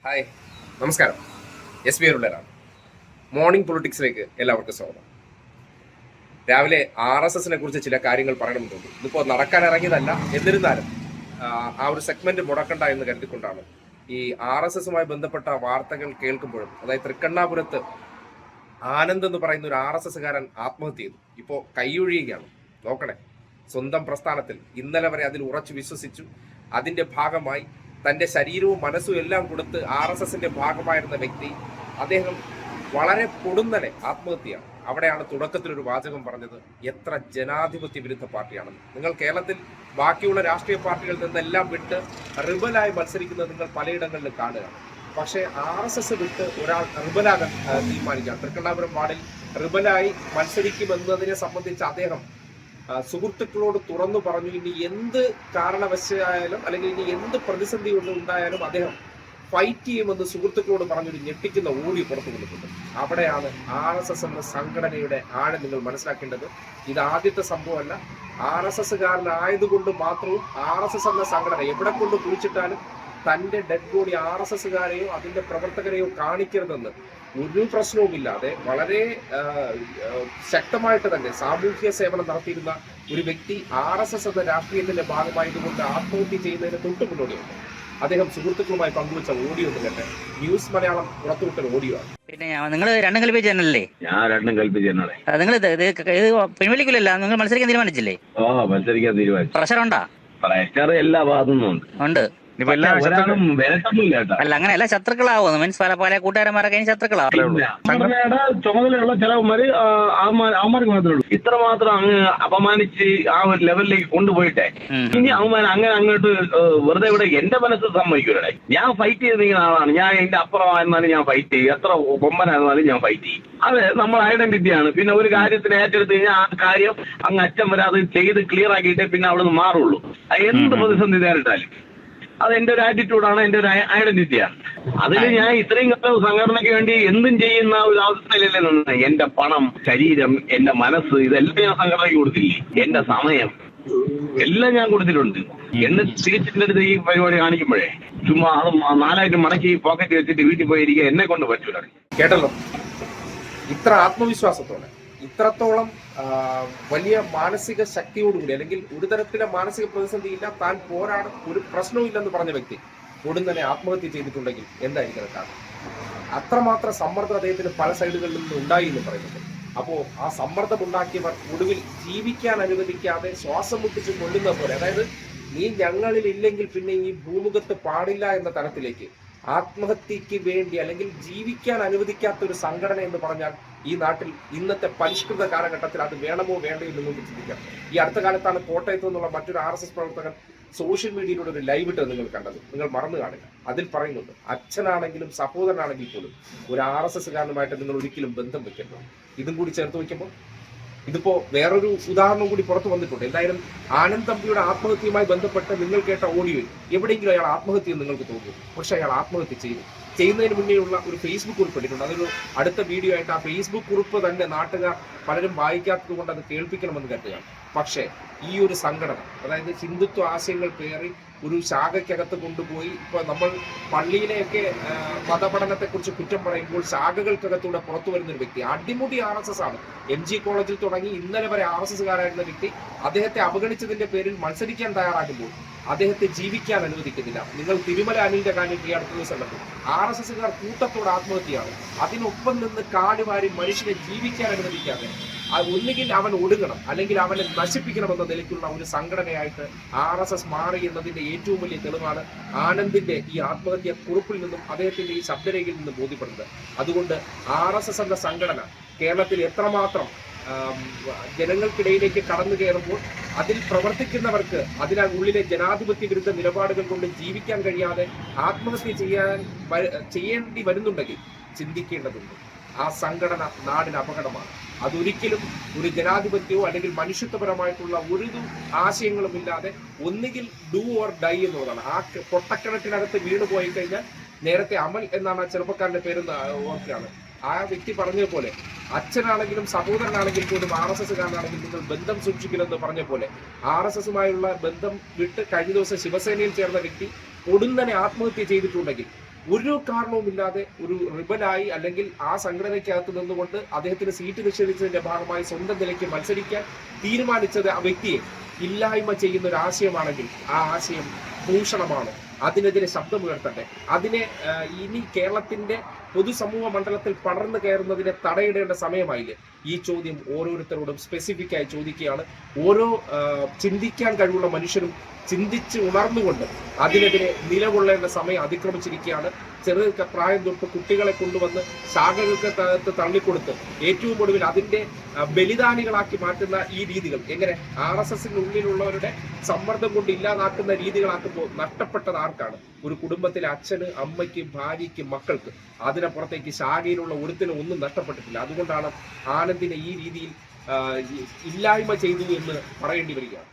Hi, നമസ്കാരം. SP അരുളേരാണ്. Morning പൊളിറ്റിക്സിലേക്ക് എല്ലാവർക്കും സ്വാഗതം. രാവിലെ RSSനെ കുറിച്ച് ചില കാര്യങ്ങൾ പറയണമെന്ന് തോന്നി. ഇതിപ്പോൾ നടക്കാൻ ഇറങ്ങിയതല്ല, എന്നിരുന്നാലും ആ ഒരു സെഗ്മെന്റ് മുടക്കണ്ട എന്ന് കരുതിക്കൊണ്ടാണ് ഈ RSSുമായി ബന്ധപ്പെട്ട വാർത്തകൾ കേൾക്കുമ്പോഴും, അതായത് തൃക്കണ്ണാപുരത്ത് ആനന്ദ് എന്ന് പറയുന്ന ഒരു RSSകാരൻ ആത്മഹത്യ ചെയ്തു. ഇപ്പോൾ കൈയൊഴിയുകയാണ്. നോക്കണേ, സ്വന്തം പ്രസ്ഥാനത്തിൽ ഇന്നലെ വരെ അതിൽ ഉറച്ചു വിശ്വസിച്ചു, അതിന്റെ ഭാഗമായി തൻ്റെ ശരീരവും മനസ്സും എല്ലാം കൊടുത്ത് RSSന്റെ ഭാഗമായിരുന്ന വ്യക്തി, അദ്ദേഹം വളരെ പൊടുന്നനെ ആത്മഹത്യയാണ്. അവിടെയാണ് തുടക്കത്തിലൊരു വാചകം പറഞ്ഞത്, എത്ര ജനാധിപത്യ വിരുദ്ധ പാർട്ടിയാണെന്ന്. നിങ്ങൾ കേരളത്തിൽ ബാക്കിയുള്ള രാഷ്ട്രീയ പാർട്ടികളിൽ നിന്നെല്ലാം വിട്ട് റിബലായി മത്സരിക്കുന്നത് നിങ്ങൾ പലയിടങ്ങളിലും കാണുകയാണ്. പക്ഷേ RSS വിട്ട് ഒരാൾ റിബലാകാൻ തീരുമാനിക്കാം. തൃക്കണ്ണാപുരം വാർഡിൽ റിബലായി മത്സരിക്കുമെന്നതിനെ സംബന്ധിച്ച് അദ്ദേഹം സുഹൃത്തുക്കളോട് തുറന്നു പറഞ്ഞു. ഇനി എന്ത് കാരണവശായാലും അല്ലെങ്കിൽ ഇനി എന്ത് പ്രതിസന്ധി ഉണ്ടായാലും അദ്ദേഹം ഫൈറ്റ് ചെയ്യുമെന്ന് സുഹൃത്തുക്കളോട് പറഞ്ഞൊരു ഞെട്ടിക്കുന്ന ഓഡിയോ പുറത്തു വന്നിട്ടുണ്ട്. അവിടെയാണ് RSS എന്ന സംഘടനയുടെ ആഴം നിങ്ങൾ മനസ്സിലാക്കേണ്ടത്. ഇത് ആദ്യത്തെ സംഭവമല്ല. RSSകാരനായതുകൊണ്ട് മാത്രവും RSS എന്ന സംഘടന എവിടെ കൊണ്ട് കുഴിച്ചിട്ടാലും തന്റെ ഡെഡ് ബോഡി RSSകാരെയോ അതിന്റെ പ്രവർത്തകരെയോ കാണിക്കരുതെന്ന് ഒരു പ്രശ്നവുമില്ലാതെ വളരെ ശക്തമായിട്ട് തന്നെ സാമൂഹ്യ സേവനം നടത്തിയിരുന്ന ഒരു വ്യക്തി RSS എന്ന രാഷ്ട്രീയത്തിന്റെ ഭാഗമായതുകൊണ്ട് ആത്മഹത്യ ചെയ്യുന്നതിന് തൊട്ട് മുന്നോടിയുണ്ട്. അദ്ദേഹം സുഹൃത്തുക്കളുമായി പങ്കുവച്ച ഓഡിയോ എന്ന് കേട്ടെ. ന്യൂസ് മലയാളം പുറത്തുവിട്ട ഓഡിയോ ആണ്. പിന്നെ നിങ്ങൾ രണ്ടും കൽപ്പിച്ച ചാനലല്ലേ? ഞാൻ രണ്ടും കൽപ്പിച്ചാണ്. നിങ്ങൾ പിൻവലിക്കില്ലല്ലോ, നിങ്ങൾ മത്സരിക്കാൻ തീരുമാനിച്ചില്ലേ? മത്സരിക്കാൻ തീരുമാനിച്ചു. പ്രഷർ ഉണ്ടാ? പ്രഷർ എല്ലാ ഭാഗത്തുനിന്നും ഉണ്ട്. അല്ല, അങ്ങനെയല്ല, ശത്രുക്കളാവും. മീൻസ് പല കൂട്ടുകാരന്മാരൊക്കെ ശത്രുക്കളാവും. ചുമതലയുള്ള ചിലവന്മാര് അവന്മാർക്ക് മാത്രമേ ഉള്ളൂ. ഇത്രമാത്രം അങ്ങ് അപമാനിച്ച് ആ ഒരു ലെവലിലേക്ക് കൊണ്ടുപോയിട്ടെ ഇനി അവന്മാർ അങ്ങനെ അങ്ങോട്ട് വെറുതെ ഇവിടെ എന്റെ മനസ്സ് സമ്മതിക്കൂടെ. ഞാൻ ഫൈറ്റ് ചെയ്തിരിക്കുന്ന ആളാണ്. ഞാൻ എന്റെ അപ്പുറമായിരുന്നാലും ഞാൻ ഫൈറ്റ് ചെയ്യും, എത്ര കൊമ്പനായിരുന്നാലും ഞാൻ ഫൈറ്റ് ചെയ്യും. അത് നമ്മുടെ ഐഡന്റിറ്റിയാണ്. പിന്നെ ഒരു കാര്യത്തിന് ഏറ്റെടുത്ത് കഴിഞ്ഞാൽ ആ കാര്യം അങ്ങ് അച്ഛൻ വരെ അത് ചെയ്ത് ക്ലിയർ ആക്കിയിട്ടേ പിന്നെ അവിടെ നിന്ന് മാറുള്ളൂ. എന്ത് പ്രതിസന്ധി നേരിട്ടാലും അത് എന്റെ ഒരു ആറ്റിറ്റ്യൂഡാണ്, എന്റെ ഒരു ഐഡന്റിറ്റിയാണ്. അതിൽ ഞാൻ ഇത്രയും കാലം സംഘടനയ്ക്ക് വേണ്ടി എന്തും ചെയ്യുന്ന ഒരു അവസ്ഥയിലല്ലേ നിന്ന്. എന്റെ പണം, ശരീരം, എന്റെ മനസ്സ്, ഇതെല്ലാം ഞാൻ സംഘടനയ്ക്ക് കൊടുത്തില്ലേ. എന്റെ സമയം എല്ലാം ഞാൻ കൊടുത്തിട്ടുണ്ട്. എന്ന് തിരിച്ചിന്റെ അടുത്ത് ഈ പരിപാടി കാണിക്കുമ്പോഴേ ചുമ്മാ അത് 4 മടക്കി പോക്കറ്റ് വെച്ചിട്ട് വീട്ടിൽ പോയിരിക്കുക എന്നെ കൊണ്ട് പറ്റൂല. കേട്ടല്ലോ, ഇത്ര ആത്മവിശ്വാസത്തോടെ, ഇത്രത്തോളം വലിയ മാനസിക ശക്തിയോടുകൂടി, അല്ലെങ്കിൽ ഒരു തരത്തിലെ മാനസിക പ്രതിസന്ധിയില്ല, താൻ പോരാടും, ഒരു പ്രശ്നവും ഇല്ലെന്ന് പറഞ്ഞ വ്യക്തി ഉടൻ തന്നെ ആത്മഹത്യ ചെയ്തിട്ടുണ്ടെങ്കിൽ എന്തായിരിക്കും കാരണം? അത്രമാത്രം സമ്മർദ്ദം അദ്ദേഹത്തിന് പല സൈഡുകളിൽ നിന്ന് ഉണ്ടായി എന്ന് പറയുന്നത്. അപ്പോൾ ആ സമ്മർദ്ദം ഉണ്ടാക്കിയവർ ഒടുവിൽ ജീവിക്കാൻ അനുവദിക്കാതെ ശ്വാസം മുട്ടിച്ച് കൊല്ലുന്ന പോലെ, അതായത് നീ ഞങ്ങളിൽ ഇല്ലെങ്കിൽ പിന്നെ ഈ ഭൂമുഖത്ത് പാടില്ല എന്ന തരത്തിലേക്ക് ആത്മഹത്യക്ക് വേണ്ടി അല്ലെങ്കിൽ ജീവിക്കാൻ അനുവദിക്കാത്ത ഒരു സംഘടന എന്ന് പറഞ്ഞാൽ ഈ നാട്ടിൽ ഇന്നത്തെ പരിഷ്കൃത കാലഘട്ടത്തിൽ അത് വേണമോ വേണ്ടയോ എന്ന് നമുക്ക് ചിന്തിക്കാം. ഈ അടുത്ത കാലത്താണ് കോട്ടയത്ത് നിന്നുള്ള മറ്റൊരു RSS പ്രവർത്തകൻ സോഷ്യൽ മീഡിയയിലൂടെ ഒരു ലൈവ് ഇട്ട് നിങ്ങൾ കണ്ടത്. നിങ്ങൾ മറന്നു കാണുക. അതിൽ പറയുന്നുണ്ട്, അച്ഛനാണെങ്കിലും സഹോദരനാണെങ്കിൽ പോലും ഒരു RSSകാരനുമായിട്ട് നിങ്ങൾ ഒരിക്കലും ബന്ധം വെക്കരുത്. ഇതും കൂടി ചേർത്ത് വയ്ക്കുമ്പോൾ ഇതിപ്പോ വേറൊരു ഉദാഹരണം കൂടി പുറത്തു വന്നിട്ടുണ്ട്. എന്തായാലും ആനന്ദ് തമ്പിയുടെ ആത്മഹത്യയുമായി ബന്ധപ്പെട്ട് നിങ്ങൾ കേട്ട ഓഡിയോയിൽ എവിടെയെങ്കിലും അയാൾ ആത്മഹത്യ എന്ന് നിങ്ങൾക്ക് തോന്നുന്നു. പക്ഷെ അയാൾ ആത്മഹത്യ ചെയ്യുന്നതിന് മുന്നേയുള്ള ഒരു ഫേസ്ബുക്ക് കുറിപ്പ് ഇട്ടിട്ടുണ്ട്. അതൊരു അടുത്ത വീഡിയോ ആയിട്ട് ആ ഫേസ്ബുക്ക് കുറിപ്പ് തന്നെ നാട്ടുകാർ പലരും വായിക്കാത്തത് കൊണ്ട് അത് കേൾപ്പിക്കണമെന്ന് കരുതുകയാണ്. പക്ഷേ ഈ ഒരു സംഘടന, അതായത് ഹിന്ദുത്വ ആശയങ്ങൾ പേറി ഒരു ശാഖയ്ക്കകത്ത് കൊണ്ടുപോയി, ഇപ്പൊ നമ്മൾ പള്ളിയിലെയൊക്കെ മതപഠനത്തെക്കുറിച്ച് കുറ്റം പറയുമ്പോൾ ശാഖകൾക്കകത്തൂടെ പുറത്തു വരുന്ന ഒരു വ്യക്തി അടിമുടി RSS ആണ്. MG കോളേജിൽ തുടങ്ങി ഇന്നലെ വരെ RSSകാരായിരുന്ന വ്യക്തി അദ്ദേഹത്തെ അവഗണിച്ചതിന്റെ പേരിൽ മത്സരിക്കാൻ തയ്യാറാകുമ്പോൾ അദ്ദേഹത്തെ ജീവിക്കാൻ അനുവദിക്കുന്നില്ല. നിങ്ങൾ തിരുമല അനിലിന്റെ കാര്യം ഈ അടുത്ത ദിവസം കണ്ടു. RSSകാർ കൂട്ടത്തോട് ആത്മഹത്യയാണ്. അതിനൊപ്പം നിന്ന് കാടുവാരി മനുഷ്യനെ ജീവിക്കാൻ അനുവദിക്കാതെ ഒന്നുകിൽ അവൻ ഒടുങ്ങണം അല്ലെങ്കിൽ അവനെ നശിപ്പിക്കണമെന്ന നിലയ്ക്കുള്ള ഒരു സംഘടനയായിട്ട് RSS മാറി എന്നതിന്റെ ഏറ്റവും വലിയ തെളിവാണ് ആനന്ദിന്റെ ഈ ആത്മഹത്യ കുറിപ്പിൽ നിന്നും അദ്ദേഹത്തിന്റെ ഈ ശബ്ദരേഖയിൽ നിന്നും ബോധ്യപ്പെടുന്നത്. അതുകൊണ്ട് RSS എന്ന സംഘടന കേരളത്തിൽ എത്രമാത്രം ജനങ്ങൾക്കിടയിലേക്ക് കടന്നു കയറുമ്പോൾ അതിൽ പ്രവർത്തിക്കുന്നവർക്ക് അതിനാൽ ഉള്ളിലെ ജനാധിപത്യ വിരുദ്ധ നിലപാടുകൾ കൊണ്ട് ജീവിക്കാൻ കഴിയാതെ ആത്മഹത്യ ചെയ്യേണ്ടി വരുന്നുണ്ടെങ്കിൽ ചിന്തിക്കേണ്ടതുണ്ട്. ആ സംഘടന നാടിന് അപകടമാണ്. അതൊരിക്കലും ഒരു ജനാധിപത്യവും അല്ലെങ്കിൽ മനുഷ്യത്വപരമായിട്ടുള്ള ഒരു ആശയങ്ങളും ഇല്ലാതെ ഒന്നുകിൽ ഡു ഓർ ഡൈ എന്നുള്ളതാണ്. ആ പൊട്ടക്കിണറ്റിനകത്ത് വീണ് പോയി കഴിഞ്ഞാൽ, നേരത്തെ അമൽ എന്നാണ് ആ ചെറുപ്പക്കാരന്റെ പേര് ഓർക്കുകയാണ്, ആ വ്യക്തി പറഞ്ഞതുപോലെ അച്ഛനാണെങ്കിലും സഹോദരനാണെങ്കിൽ പോലും RSSകാരനാണെങ്കിലും നിങ്ങൾ ബന്ധം സൂക്ഷിക്കണമെന്ന് പറഞ്ഞ പോലെ RSSുമായുള്ള ബന്ധം വിട്ട് കഴിഞ്ഞ ദിവസം ശിവസേനയിൽ ചേർന്ന വ്യക്തി ഉടൻ തന്നെ ആത്മഹത്യ ചെയ്തിട്ടുണ്ടെങ്കിൽ ഒരു കാരണവുമില്ലാതെ ഒരു റിബലായി അല്ലെങ്കിൽ ആ സംഘടനയ്ക്കകത്ത് നിന്നുകൊണ്ട് അദ്ദേഹത്തിന് സീറ്റ് നിഷേധിച്ചതിന്റെ ഭാഗമായി സ്വന്തം നിലയ്ക്ക് മത്സരിക്കാൻ തീരുമാനിച്ചത് ആ വ്യക്തിയെ ഇല്ലായ്മ ചെയ്യുന്ന ഒരു ആശയമാണെങ്കിൽ ആ ആശയം ഭൂഷണമാണ്. അതിനെതിരെ ശബ്ദമുയർത്തട്ടെ. അതിനെ ഇനി കേരളത്തിന്റെ പൊതുസമൂഹ മണ്ഡലത്തിൽ പടർന്നു കയറുന്നതിനെ തടയിടേണ്ട സമയമായില്ലേ? ഈ ചോദ്യം ഓരോരുത്തരോടും സ്പെസിഫിക് ആയി ചോദിക്കുകയാണ്. ഓരോ ചിന്തിക്കാൻ കഴിവുള്ള മനുഷ്യരും ചിന്തിച്ച് ഉണർന്നുകൊണ്ട് അതിനെതിരെ നിലകൊള്ളേണ്ട സമയം അതിക്രമിച്ചിരിക്കുകയാണ്. ചെറു പ്രായം തൊട്ട് കുട്ടികളെ കൊണ്ടുവന്ന് ശാഖകൾക്ക് തള്ളിക്കൊടുത്ത് ഏറ്റവും ഒടുവിൽ അതിന്റെ ബലിദാനികളാക്കി മാറ്റുന്ന ഈ രീതികൾ എങ്ങനെ RSSന്റെ ഉള്ളിലുള്ളവരുടെ സമ്മർദ്ദം കൊണ്ട് ഇല്ലാതാക്കുന്ന രീതികളാക്കുമ്പോൾ നഷ്ടപ്പെട്ടത് ആർക്കാണ്? ഒരു കുടുംബത്തിലെ അച്ഛന്, അമ്മയ്ക്ക്, ഭാര്യയ്ക്ക്, മക്കൾക്ക്. അതിനപ്പുറത്തേക്ക് ശാഖയിലുള്ള ഒരുത്തിനും ഒന്നും നഷ്ടപ്പെട്ടിട്ടില്ല. അതുകൊണ്ടാണ് ആനന്ദിനെ ഈ രീതിയിൽ ഇല്ലായ്മ ചെയ്തു എന്ന് പറയേണ്ടി വരികയാണ്.